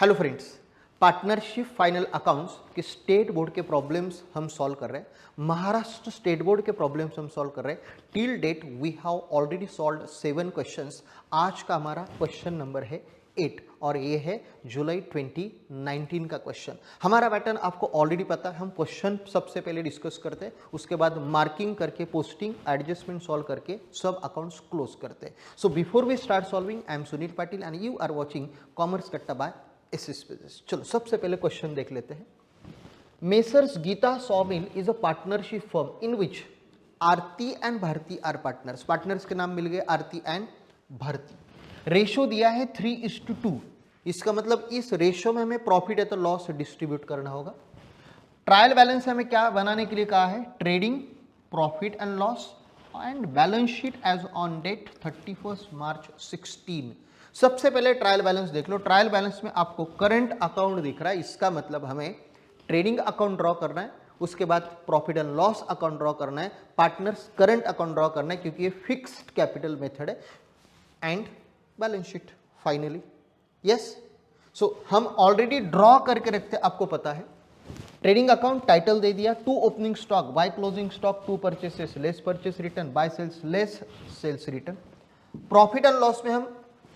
Hello friends, partnership final accounts के state board के problems हम सॉल्व कर रहे हैं। महाराष्ट्र स्टेट बोर्ड के प्रॉब्लम्स हम सॉल्व कर रहे हैं। Till date we have already solved 7 questions. आज का हमारा क्वेश्चन नंबर है 8 और ये है जुलाई 2019 का क्वेश्चन। हमारा पैटर्न आपको ऑलरेडी पता है। हम क्वेश्चन सबसे पहले डिस्कस करते हैं, उसके बाद मार्किंग करके पोस्टिंग एडजस्टमेंट सॉल्व करके सब अकाउंट्स क्लोज करते हैं। So before we start solving, I am Sunil Patil and you are watching commerce Katta by SS business. चलो सबसे पहले क्वेश्चन देख लेते हैं। Messrs Geeta sawmill is a partnership firm in which Aarti and Bharati are partners. Partners के नाम मिल गए आरती एंड भारती। रेशो दिया है 3:2। इसका मतलब इस रेशो में हमें प्रॉफिट है तो लॉस डिस्ट्रीब्यूट करना होगा। ट्रायल बैलेंस हमें क्या बनाने के लिए कहा है? Trading profit and loss and balance sheet as on date 31 March 16। सबसे पहले ट्रायल बैलेंस देख लो। ट्रायल बैलेंस में आपको करंट अकाउंट दिख रहा है, इसका मतलब हमें ट्रेडिंग अकाउंट ड्रॉ करना है, उसके बाद profit and loss account draw करना है, पार्टनर्स करंट अकाउंट ड्रॉ करना है क्योंकि ये फिक्स्ड कैपिटल मेथड है, and balance sheet finally. Yes, so हम ऑलरेडी ड्रॉ करके रखते हैं, आपको पता है। ट्रेडिंग अकाउंट टाइटल दे दिया, 2 opening stock by closing stock, 2 purchases less purchase return, by sales less sales return. Profit and loss में हम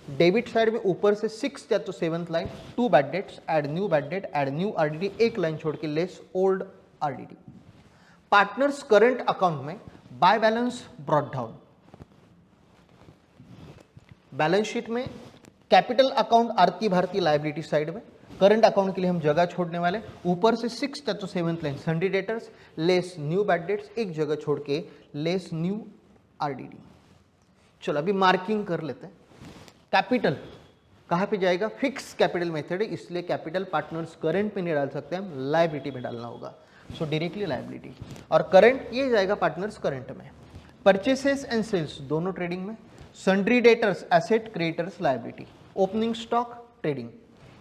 डेबिट साइड में ऊपर से 6th या तो 7th line, 2 bad debts, add new bad debt, add new RDD, एक line छोड़ के less old RDD. Partners current account में by balance brought down. Balance sheet में capital account Aarti Bharti liability side में, करंट अकाउंट के लिए हम जगह छोड़ने वाले, ऊपर से 6th या तो 7th line सन्डी debtors, less new bad debts, एक जगह छोड़ के लेस न्यू आरडीडी। चलो अभी मार्किंग कर लेते हैं। कैपिटल कहाँ पे जाएगा? फिक्स कैपिटल मेथड है, इसलिए कैपिटल पार्टनर्स करंट में नहीं डाल सकते, हम लायबिलिटी में डालना होगा। सो डायरेक्टली लायबिलिटी और करंट ये जाएगा पार्टनर्स करंट में। परचेसेस एंड सेल्स दोनों ट्रेडिंग में। Sundry debtors asset, creditors liability. Opening stock trading,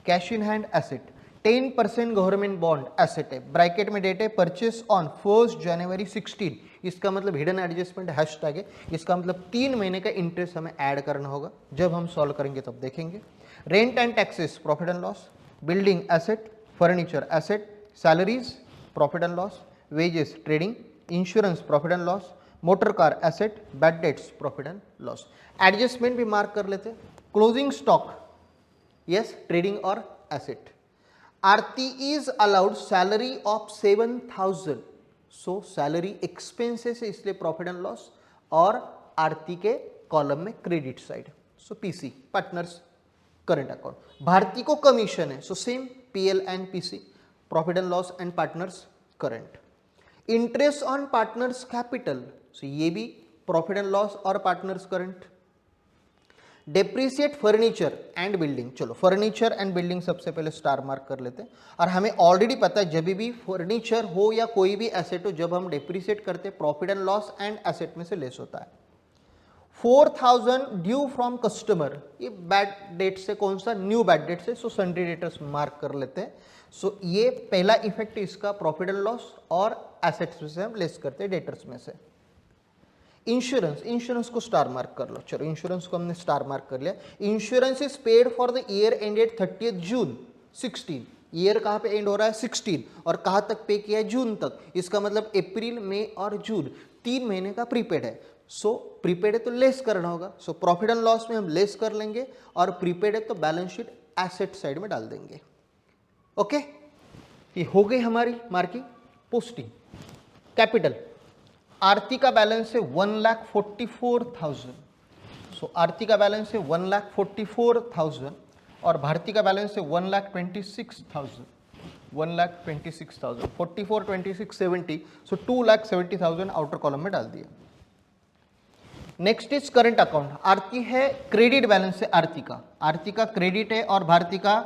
cash in hand asset, 10% government bond asset है, ब्रैकेट में डेट है परचेस ऑन 1 जनवरी 16। इसका मतलब हिडन एडजस्टमेंट हैशटैग है, इसका मतलब 3 महीने का इंटरेस्ट हमें ऐड करना होगा। जब हम सॉल्व करेंगे तब देखेंगे। Rent and taxes profit and loss, building asset, furniture asset, salaries profit and loss, wages trading, insurance profit and loss, motor car asset, bad debts profit and loss. Adjustment भी mark कर लेते। Closing stock yes trading और asset. Aarti is allowed salary of 7,000, so salary expenses है इसलिए profit and loss, और आरती के column में credit side, so PC partners current account. Bharti को कमीशन है, so same PL and PC, profit and loss and partners current. Interest on partners capital, so ये भी profit and loss और partners current. Depreciate furniture and building, चलो furniture and building सबसे पहले star mark कर लेते हैं। और हमें ऑलरेडी पता है जब भी फर्नीचर हो या कोई भी एसेट हो, जब हम डेप्रिसिएट करते हैं profit and loss and asset में से लेस होता है। 4,000 ड्यू फ्रॉम कस्टमर, ये बैड डेट से, कौन सा? न्यू बैड डेट से, सो सन्ड्री डेटर्स मार्क कर लेते हैं। सो ये पहला इफेक्ट इसका प्रॉफिट एंड लॉस और एसेट्स में से हम लेस करते हैं डेटर्स में से। इंश्योरेंस, इंश्योरेंस को स्टार मार्क कर लो। चलो इंश्योरेंस को हमने स्टार मार्क कर लिया। Insurance is paid for the year ended 30 June 16। Year कहाँ पे एंड हो रहा है? 16, और कहाँ तक पे किया है? जून तक। इसका मतलब अप्रैल, मई और जून 3 महीने का प्रीपेड है। सो प्रीपेड है तो लेस करना होगा, सो प्रॉफिट एंड लॉस में हम लेस कर लेंगे, और प्रीपेड है तो बैलेंस शीट एसेट साइड में डाल देंगे। ओके, ये हो गई हमारी मार्किंग। पोस्टिंग कैपिटल, आरती का बैलेंस है 1,44,000, सो आरती का बैलेंस है 1,44,000 और भारती का बैलेंस है 1,26,000, 1,26,000, 44, 26, 70, सो 2,70,000 आउटर कॉलम में डाल दिया। Next is current account. Aarti है क्रेडिट बैलेंस है, आरती का क्रेडिट है और भारती का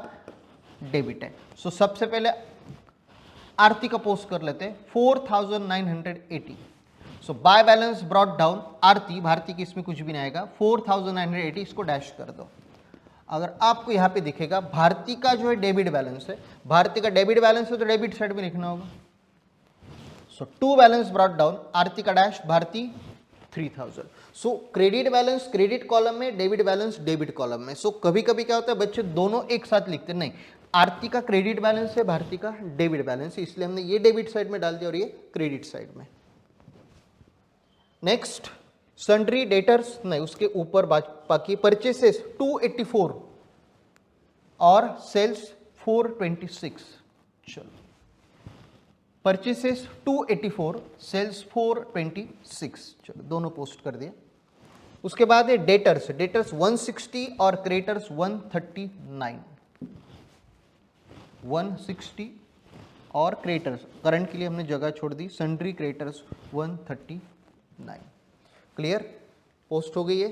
डेबिट है। सो सबसे पहले आरती का पोस्ट कर लेते हैं 4,980। सो बाय बैलेंस ब्रॉट डाउन, आरती, भारती की इसमें कुछ भी नहीं आएगा, 4,980, इसको डैश कर दो। अगर आपको यहाँ पे दिखेगा भारती का जो है डेबिट बैलेंस है, भारती का डेबिट बैलेंस है तो डेबिट साइड में लिखना होगा। So 2 balance brought down, Aarti का dash, Bharati 3000। So credit balance credit column में, डेबिट बैलेंस डेबिट कॉलम में। सो कभी कभी क्या होता है बच्चे दोनों एक साथ लिखते हैं, नहीं, आरती का क्रेडिट बैलेंस है, भारती का डेबिट बैलेंस है, इसलिए हमने ये डेबिट साइड में डाल दिया और ये क्रेडिट साइड में। नेक्स्ट सन्ड्री डेटर्स, नहीं उसके ऊपर बाकी परचेसेस 284 और सेल्स 426। चलो, परचेसेस 284, सेल्स 426, चलो दोनों पोस्ट कर दिया। उसके बाद है डेटर्स, डेटर्स 160 और क्रेडिटर्स 139, 160 और क्रेडिटर्स करंट के लिए हमने जगह छोड़ दी, सन्ड्री क्रेडिटर्स 139। क्लियर, पोस्ट हो गई है।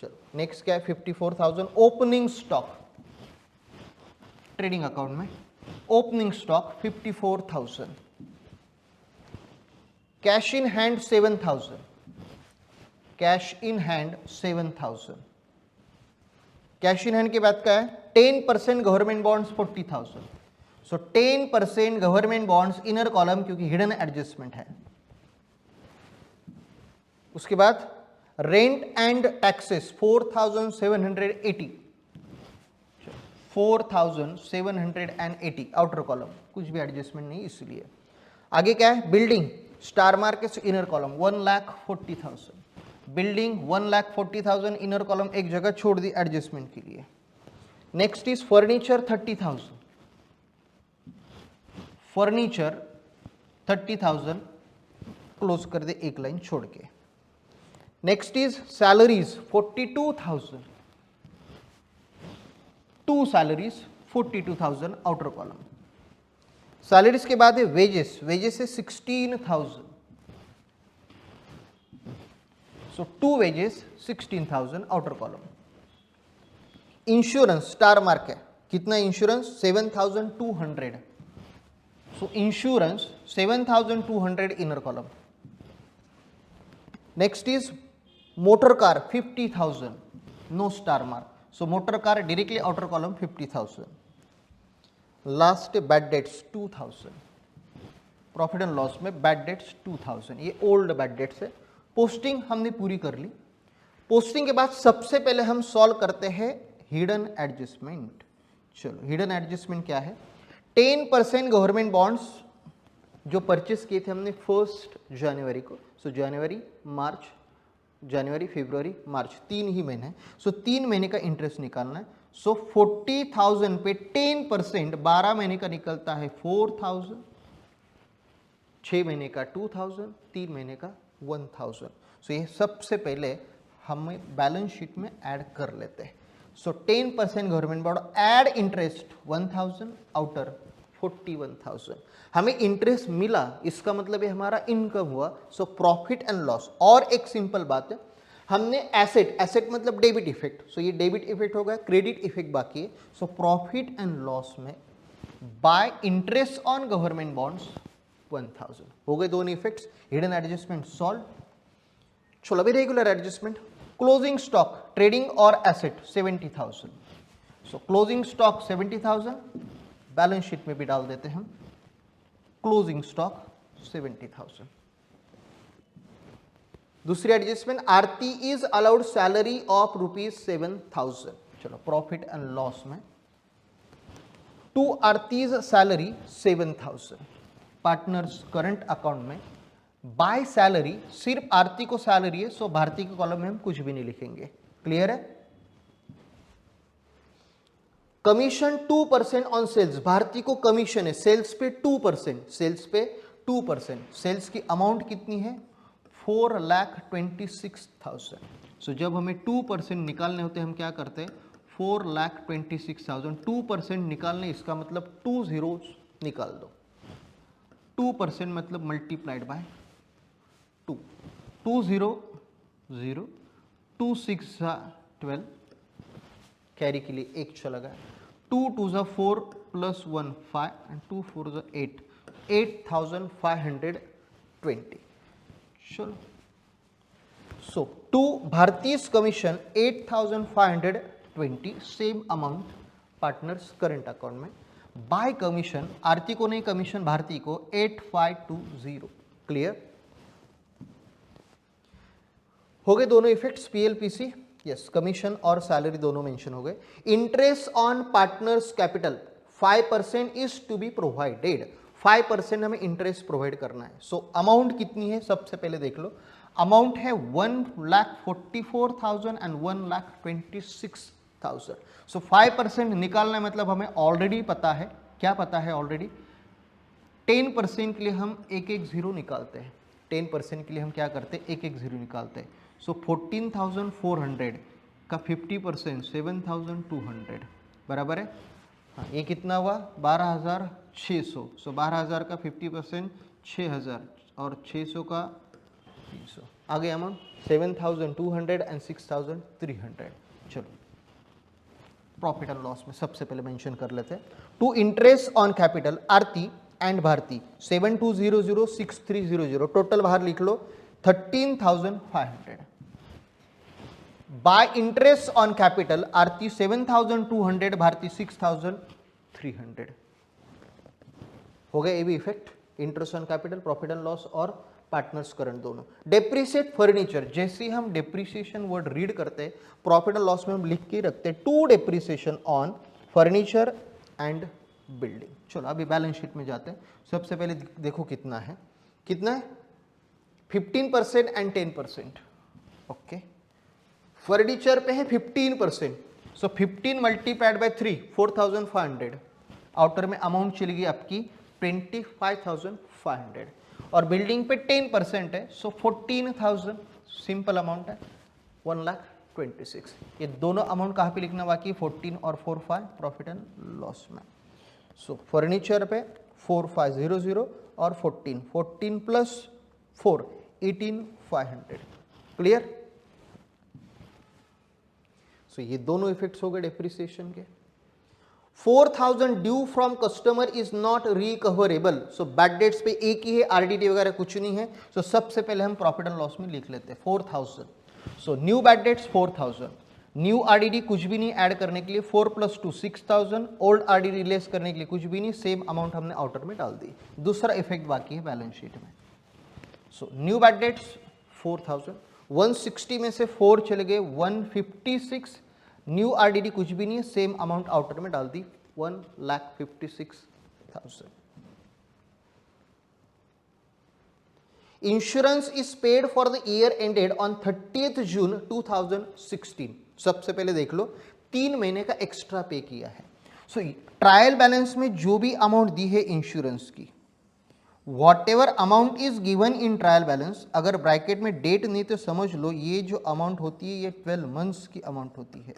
चलो नेक्स्ट क्या है, 54,000 ओपनिंग स्टॉक ट्रेडिंग अकाउंट में, opening stock 54,000, cash in hand 7,000, cash in hand 7,000। Cash in hand की बात क्या है, 10% गवर्नमेंट बॉन्ड्स 40,000। सो 10% गवर्नमेंट बॉन्ड्स इनर कॉलम, क्योंकि हिडन एडजस्टमेंट है। उसके बाद rent and taxes 4,780, 4,780 outer column, कुछ भी एडजस्टमेंट नहीं इसलिए। आगे क्या है, building star marked inner column 1,40,000, building 1,40,000 inner column एक जगह छोड़ दी एडजस्टमेंट के लिए। Next is furniture 30,000, furniture 30,000 close कर दे एक लाइन छोड़ के। Next is salaries 42,000, to salaries 42,000 outer column. Salaries के बाद है वेजेस, वेजेस है 16,000, so to wages 16,000 outer column. Insurance star mark है, कितना insurance 7,200, so insurance 7,200 inner column. Next is motor car 50,000, no star mark, so motor car directly outer column 50,000। Last bad debts 2,000, profit and loss में bad debts 2,000, ये old bad debts है। Posting हमने पूरी कर ली। Posting के बाद सबसे पहले हम सॉल्व करते हैं हिडन एडजस्टमेंट। चलो हिडन एडजस्टमेंट क्या है, 10% गवर्नमेंट बॉन्ड्स जो परचेस किए थे हमने 1 जनवरी को, सो जनवरी मार्च, जनवरी फरवरी मार्च, 3 ही महीने, सो 3 महीने का इंटरेस्ट निकालना है। सो 40,000 पे 10% 12 महीने का निकलता है 4,000, 6 महीने का 2,000, 3 महीने का 1,000। सो ये सबसे पहले हमें बैलेंस शीट में ऐड कर लेते हैं। सो 10% government bond add interest 1,000 outer 41,000, हमें इंटरेस्ट मिला, इसका मतलब ये हमारा इनकम हुआ। So profit and loss. और एक सिंपल बात है, हमने एसेट, एसेट मतलब डेबिट इफेक्ट, सो ये डेबिट इफेक्ट हो गया, क्रेडिट इफेक्ट बाकी है। सो प्रॉफिट एंड लॉस में bye interest on government bonds 1,000 हो गए दोनों इफेक्ट्स। Hidden adjustment solve. चलो अभी regular adjustment, closing stock trading और asset 70,000, so closing stock 70,000, balance sheet में भी डाल देते हैं हम क्लोजिंग स्टॉक 70,000। दूसरी adjustment, Aarti is allowed salary of ₹7,000। चलो प्रॉफिट एंड लॉस में to Aarti's salary 7,000, partners current account में बाय सैलरी, सिर्फ आरती को सैलरी है, सो भारती के कॉलम में हम कुछ भी नहीं लिखेंगे। क्लियर है। कमीशन 2% ऑन सेल्स, भारती को कमीशन है सेल्स पे 2%, सेल्स पे 2%, सेल्स की अमाउंट कितनी है 4,26,000। सो जब हमें 2% निकालने होते हैं हम क्या करते हैं 4,26,000, 2% निकालने, इसका मतलब 2 zeros निकाल दो, 2% मतलब मल्टीप्लाइड बाय 2, 2 0 0, 2 6 12, कैरी के लिए एक चला गया, 2 2 4 प्लस 1 5 एंड 2 4 8, 8,520। चलो so to Bharti's commission 8,520, same amount partners current account में। बाय कमीशन आरती को नहीं, कमीशन भारती को 8,520। क्लियर। हो गए दोनों इफेक्ट्स, पीएलपीसी, यस, कमीशन और सैलरी दोनों मेंशन हो गए। Interest on partners capital 5% is to be provided, 5% हमें इंटरेस्ट प्रोवाइड करना है। सो अमाउंट कितनी है सबसे पहले देख लो, अमाउंट है 1,44,000 एंड 1,26,000। सो 5% निकालना है, मतलब हमें ऑलरेडी पता है, क्या पता है ऑलरेडी, 10% के लिए हम एक एक जीरो निकालते हैं, 10% के लिए हम क्या करते हैं, एक एक जीरो निकालते हैं। सो 14,400 का 50% 7,200 बराबर है, हाँ ये कितना हुआ 12,600। सो 12,000 का 50% 6,000 और 600 का 300, आ गया अमाउंट 7,200 एंड 6,300। चलो प्रॉफिट एंड लॉस में सबसे पहले मेंशन कर लेते हैं। To interest on capital Aarti and Bharti 72006300, total बाहर लिख लो 13,500। By interest on capital Aarti 7,200, Bharti 6,300। हो गया ये भी effect, interest on capital, profit and loss और पार्टनर्स करंट दोनों। डेप्रिसिएट फर्नीचर, जैसे ही हम डेप्रिसिएशन वर्ड रीड करते हैं प्रॉफिट एंड लॉस में हम लिख के रखते हैं to depreciation on furniture and building. चलो अभी बैलेंस शीट में जाते हैं। सबसे पहले देखो कितना है, कितना है 15% एंड 10%। ओके, फर्नीचर पे है 15%, सो 15 मल्टीप्लाइड बाय 3 4,500। आउटर में अमाउंट चली गई आपकी 25,500 और बिल्डिंग पे 10% है, सो 14,000, सिंपल अमाउंट है 1,26,000। ये दोनों अमाउंट कहाँ पे लिखना बाकी, 14 और 45 प्रॉफिट एंड लॉस में। सो फर्नीचर पे 4,500 और 14 प्लस 4 18,500। क्लियर? सो ये दोनों इफेक्ट्स हो गए डेप्रिसिएशन के। 4,000 due from customer is not recoverable, so bad debts पे एक ही है, आरडीडी वगैरह कुछ नहीं है। सो सबसे पहले हम प्रॉफिट एंड लॉस में लिख लेते हैं 4,000। So new bad debts 4,000, new RDD कुछ भी नहीं ऐड करने के लिए 4 + 2 6,000, ओल्ड आरडीडी लेस करने के लिए कुछ भी नहीं, सेम अमाउंट हमने आउटर में डाल दी। दूसरा इफेक्ट बाकी है बैलेंस शीट में। सो न्यू बैड डेट्स 4,000, 160 में से 4 चले गए 156, न्यू आरडीडी कुछ भी नहीं है, सेम अमाउंट आउटर में डाल दी 1,56,000। Insurance is paid for the year ended on 30th June 2016। सबसे पहले देख लो 3 महीने का एक्स्ट्रा पे किया है। सो ट्रायल बैलेंस में जो भी अमाउंट दी है इंश्योरेंस की, what ever amount is given in trial balance, अगर ब्रैकेट में डेट नहीं तो समझ लो ये जो अमाउंट होती है ये 12 मंथ्स की अमाउंट होती है।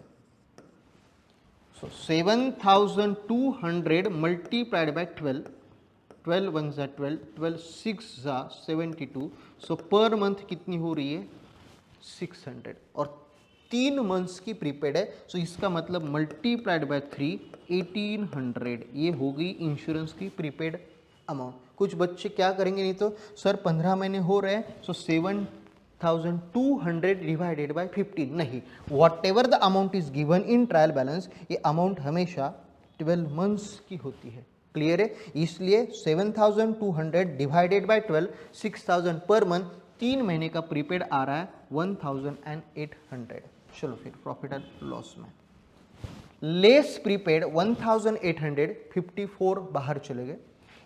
सो 7,200 मल्टीप्लाइड बाय 12, 12 1 ज़ा 12, 12 6 ज़ा 72। सो पर मंथ कितनी हो रही है 600 और 3 मंथ्स की प्रीपेड है। सो इसका मतलब मल्टीप्लाइड बाय 3 1800, ये हो गई इंश्योरेंस की प्रीपेड अमाउंट। कुछ बच्चे क्या करेंगे, नहीं तो सर 15 महीने हो रहे हैं, सो 7,200 डिवाइडेड बाय 15, नहीं, what ever the amount is given in trial balance, ये अमाउंट हमेशा 12 मंथ्स की होती है। क्लियर है? इसलिए 7,200 डिवाइडेड बाय 12, 6,000 पर मंथ, 3 महीने का प्रीपेड आ रहा है 1,800। चलो फिर प्रॉफिट एंड लॉस में लेस प्रीपेड 1,800, 54 बाहर चले गए।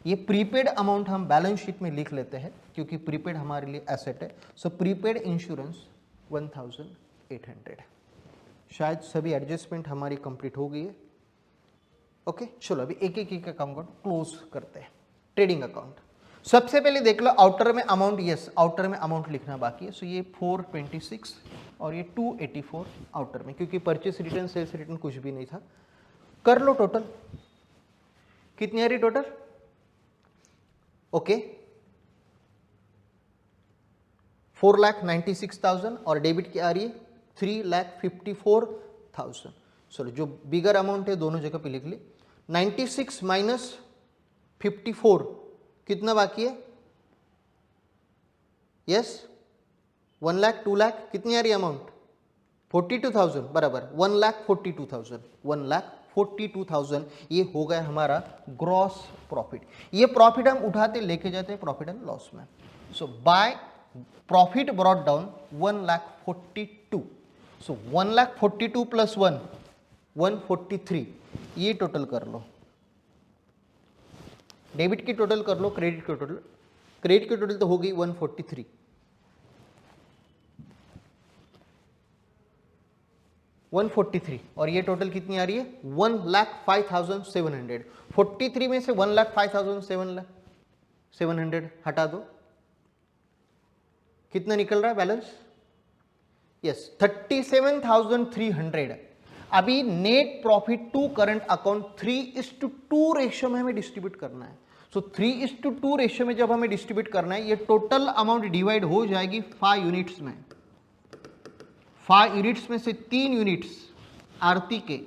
ये प्रीपेड अमाउंट हम बैलेंस शीट में लिख लेते हैं क्योंकि प्रीपेड हमारे लिए एसेट है। So prepaid insurance 1,800। शायद सभी एडजस्टमेंट हमारी कंप्लीट हो गई है। ओके, चलो अभी एक एक अकाउंट क्लोज करते हैं। ट्रेडिंग अकाउंट सबसे पहले देख लो, आउटर में अमाउंट, यस आउटर में अमाउंट लिखना बाकी है। सो ये 426 और ये 284 आउटर में, क्योंकि परचेस रिटर्न सेल्स रिटर्न कुछ भी नहीं था। कर लो टोटल, कितनी आ रही टोटल, ओके 4,96,000 और डेबिट क्या आ रही है 3,54,000। चलो जो बिगर अमाउंट है दोनों जगह पे लिख ली। 96 माइनस 54 कितना बाकी है, यस 1 लाख 2 लाख, कितनी आ रही अमाउंट 42,000 बराबर 1,42,000, 1,42,000 ये हो गया हमारा ग्रॉस प्रॉफिट। ये प्रॉफिट हम उठाते लेके जाते हैं प्रॉफिट एंड लॉस में। So by profit brought down 1,42,000. So 1,42,000 plus 1 143. ये टोटल कर लो, डेबिट की टोटल कर लो, क्रेडिट की टोटल. क्रेडिट की टोटल तो हो गई 143. 143 और ये टोटल कितनी आ रही है 1,05,700. 43 में से 1,05,700 हटा दो, कितना निकल रहा है बैलेंस? यस 37,300. अभी net profit to current account 3:2 ratio में हमें डिस्ट्रीब्यूट करना है. सो 3:2 रेशियो में जब हमें डिस्ट्रीब्यूट करना है, ये टोटल अमाउंट डिवाइड हो जाएगी 5 यूनिट्स में. 5 यूनिट्स में से 3 यूनिट्स आरती के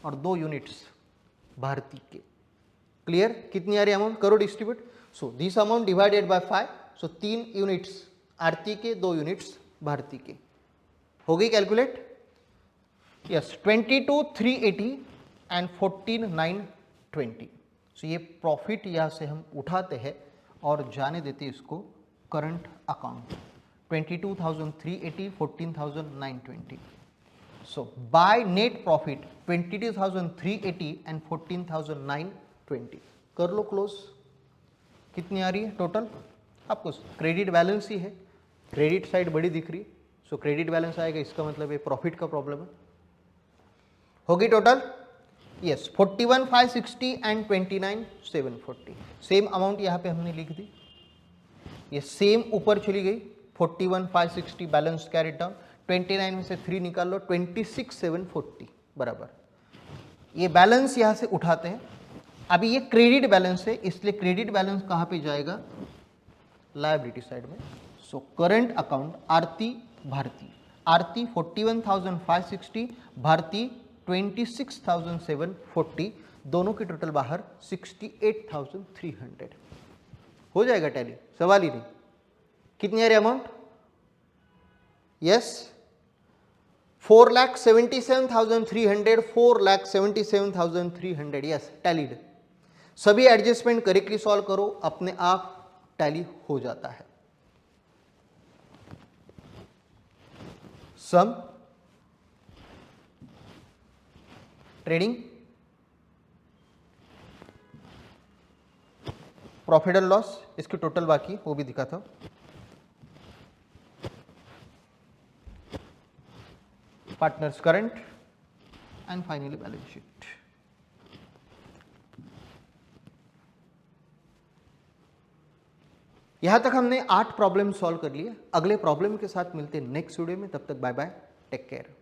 और 2 यूनिट्स भारती के. क्लियर? कितनी आ रही अमाउंट? करो distribute. So this amount divided by 5. So 3 units Aarti के, 2 यूनिट्स भारती के. हो गई कैलकुलेट? Yes 22,380 and 14,920. सो ये प्रॉफिट यहां से हम उठाते हैं और जाने देते इसको current account. 22,380, 14,920. So by net profit 22,380 and 14,920. कर लो क्लोज. कितनी आ रही है टोटल? आपको क्रेडिट बैलेंस ही है, क्रेडिट साइड बड़ी दिख रही है. सो क्रेडिट बैलेंस आएगा, इसका मतलब ये प्रॉफिट का प्रॉब्लम है. होगी total? Yes 41,560 and 29,740. Same amount यहाँ पे हमने लिख दी, ये सेम ऊपर चली गई. 41,560 बैलेंस कैरिड डाउन, 29 में से 3 निकाल लो, 26,740 बराबर. ये बैलेंस यहाँ से उठाते हैं. अभी ये क्रेडिट बैलेंस है, इसलिए क्रेडिट बैलेंस कहाँ पे जाएगा? लायबिलिटी साइड में. So current account Aarti Bharti. आरती 41,560, भारती 26,740. दोनों की टोटल बाहर 68,300. हो जाएगा टैली, सवाल ही नहीं. कितनी है अमाउंट? यस 4,77,300, 4,77,300. Yes tallied. सभी एडजस्टमेंट करेक्टली सॉल्व करो, अपने आप टैली हो जाता है. सम ट्रेडिंग प्रॉफिट एंड लॉस, इसकी टोटल बाकी वो भी दिखाता हूं. Partners current and finally balance sheet. यहां तक हमने 8 प्रॉब्लम सॉल्व कर लिए. अगले प्रॉब्लम के साथ मिलते हैं नेक्स्ट वीडियो में. तब तक बाय बाय, टेक केयर.